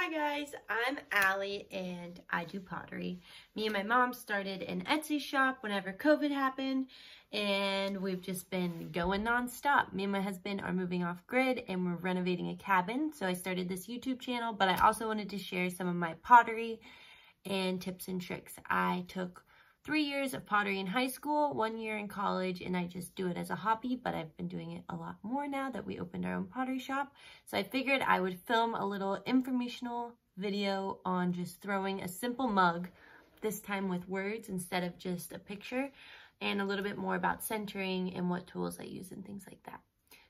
Hi guys, I'm Allie and I do pottery. Me and my mom started an Etsy shop whenever COVID happened and we've just been going non-stop. Me and my husband are moving off grid and we're renovating a cabin. So I started this YouTube channel, but I also wanted to share some of my pottery and tips and tricks. I took 3 years of pottery in high school, 1 year in college, and I just do it as a hobby, but I've been doing it a lot more now that we opened our own pottery shop. So I figured I would film a little informational video on just throwing a simple mug, this time with words instead of just a picture, and a little bit more about centering and what tools I use and things like that.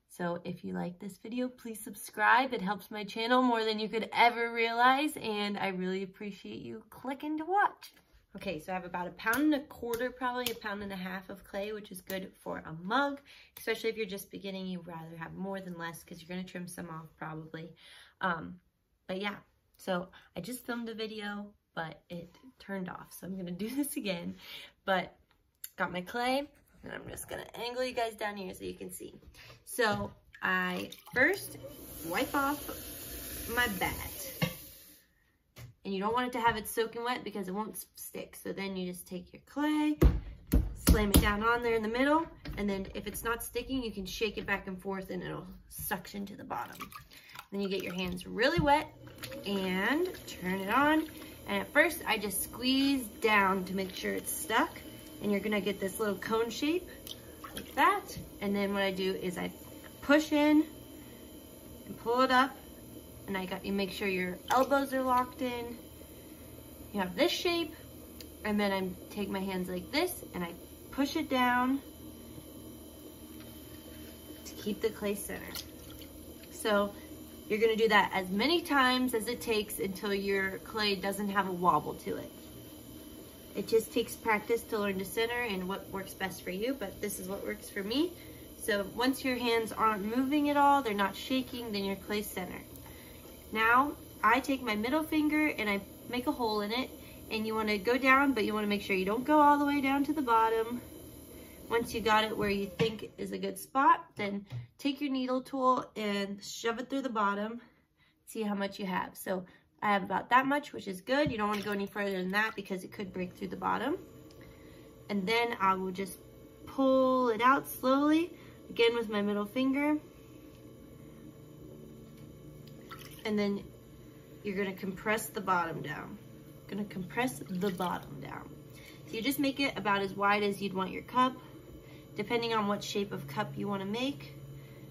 So if you like this video, please subscribe. It helps my channel more than you could ever realize, and I really appreciate you clicking to watch. Okay, so I have about 1.25 pounds, probably 1.5 pounds of clay, which is good for a mug, especially if you're just beginning. You'd rather have more than less because you're going to trim some off probably. But yeah, so I just filmed a video, but it turned off. So I'm going to do this again, but got my clay and I'm just going to angle you guys down here so you can see. So I first wipe off my bat. And you don't want it to have it soaking wet because it won't stick. So then you just take your clay, slam it down on there in the middle, and then if it's not sticking, you can shake it back and forth and it'll suction to the bottom. Then you get your hands really wet and turn it on. And at first I just squeeze down to make sure it's stuck. And you're gonna get this little cone shape like that. And then what I do is I push in and pull it up. And you make sure your elbows are locked in. You have this shape, and then I take my hands like this and I push it down to keep the clay centered. So you're gonna do that as many times as it takes until your clay doesn't have a wobble to it. It just takes practice to learn to center and what works best for you, but this is what works for me. So once your hands aren't moving at all, they're not shaking, then your clay's centered. Now, I take my middle finger and I make a hole in it, and you want to go down, but you want to make sure you don't go all the way down to the bottom. Once you got it where you think is a good spot, then take your needle tool and shove it through the bottom. See how much you have. So I have about that much, which is good. You don't want to go any further than that because it could break through the bottom. And then I will just pull it out slowly, again with my middle finger. And then you're gonna compress the bottom down. So you just make it about as wide as you'd want your cup. Depending on what shape of cup you wanna make,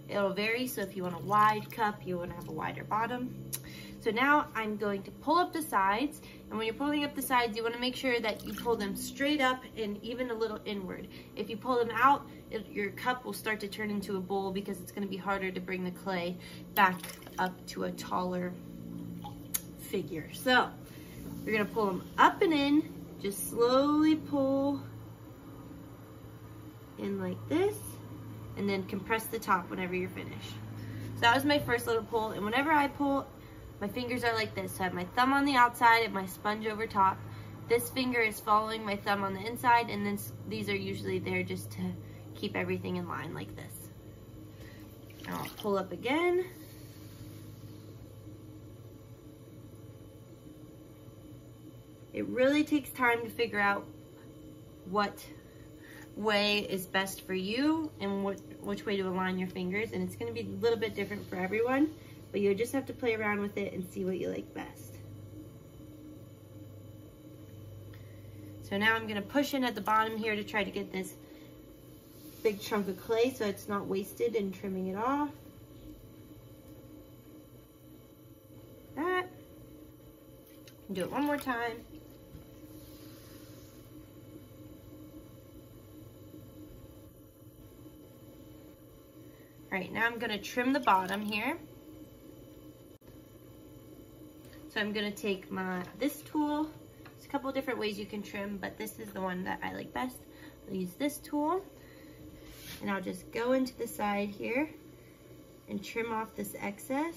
it'll vary. So if you want a wide cup, you wanna have a wider bottom. So now I'm going to pull up the sides. And when you're pulling up the sides, you wanna make sure that you pull them straight up and even a little inward. If you pull them out, your cup will start to turn into a bowl because it's gonna be harder to bring the clay back up to a taller figure. So you're gonna pull them up and in, just slowly pull in like this, and then compress the top whenever you're finished. So that was my first little pull, and whenever I pull, my fingers are like this. So I have my thumb on the outside and my sponge over top. This finger is following my thumb on the inside, and then these are usually there just to keep everything in line like this. And I'll pull up again. It really takes time to figure out what way is best for you and which way to align your fingers, and it's going to be a little bit different for everyone, but you just have to play around with it and see what you like best. So now I'm going to push in at the bottom here to try to get this big chunk of clay so it's not wasted in trimming it off. That. Do it one more time. All right, now I'm gonna trim the bottom here. So I'm gonna take this tool. There's a couple different ways you can trim, but this is the one that I like best. I'll use this tool, and I'll just go into the side here and trim off this excess.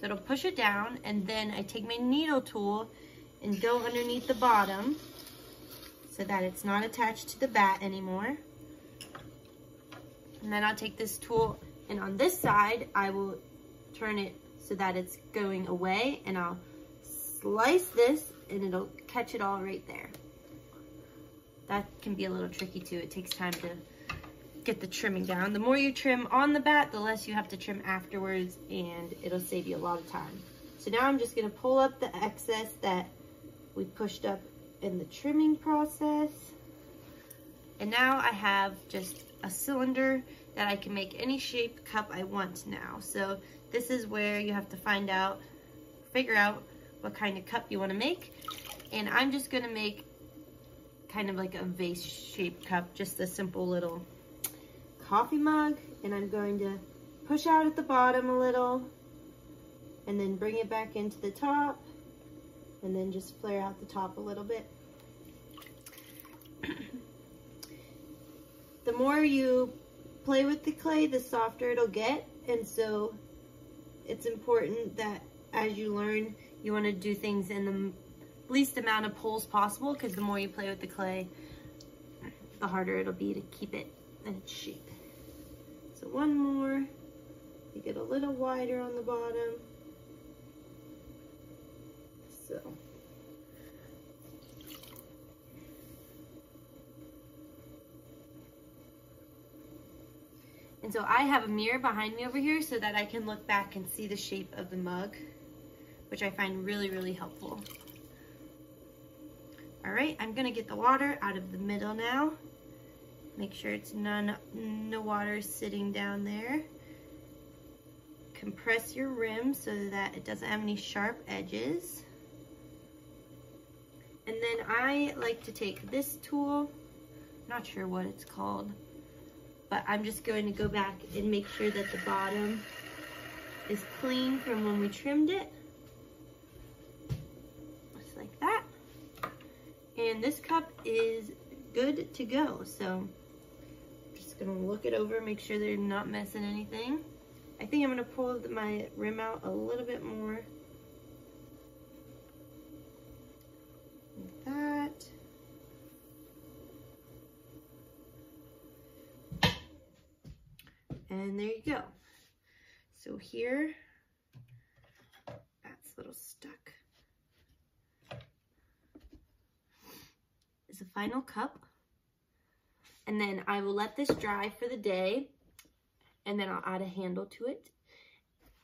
So it'll push it down, and then I take my needle tool and go underneath the bottom so that it's not attached to the bat anymore. And then I'll take this tool, and on this side, I will turn it so that it's going away, and I'll slice this and it'll catch it all right there. That can be a little tricky too. It takes time to get the trimming down. The more you trim on the bat, the less you have to trim afterwards, and it'll save you a lot of time. So now I'm just gonna pull up the excess that we pushed up in the trimming process. And now I have just a cylinder that I can make any shape cup I want now. So this is where you have to figure out what kind of cup you want to make. And I'm just gonna make kind of like a vase shaped cup, just a simple little coffee mug. And I'm going to push out at the bottom a little and then bring it back into the top, and then just flare out the top a little bit. The more you play with the clay, the softer it'll get, and so it's important that as you learn, you want to do things in the least amount of pulls possible, because the more you play with the clay, the harder it'll be to keep it in its shape. So one more, you get a little wider on the bottom. So. And so I have a mirror behind me over here so that I can look back and see the shape of the mug, which I find really, really helpful. All right, I'm gonna get the water out of the middle now. Make sure it's no water sitting down there. Compress your rim so that it doesn't have any sharp edges. And then I like to take this tool, not sure what it's called, but I'm just going to go back and make sure that the bottom is clean from when we trimmed it. Just like that. And this cup is good to go. So I'm just gonna look it over, make sure they're not missing anything. I think I'm gonna pull my rim out a little bit more. Like that. And there you go. So here, that's a little stuck, is the final cup. And then I will let this dry for the day, and then I'll add a handle to it.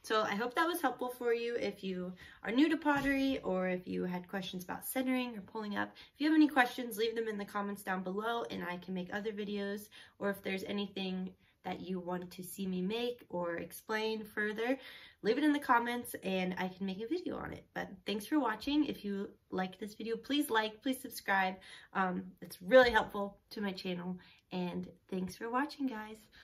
So I hope that was helpful for you if you are new to pottery, or if you had questions about centering or pulling up. If you have any questions, leave them in the comments down below and I can make other videos. Or if there's anything that you want to see me make or explain further, leave it in the comments and I can make a video on it. But thanks for watching. If you like this video, please like, please subscribe. It's really helpful to my channel, and thanks for watching, guys.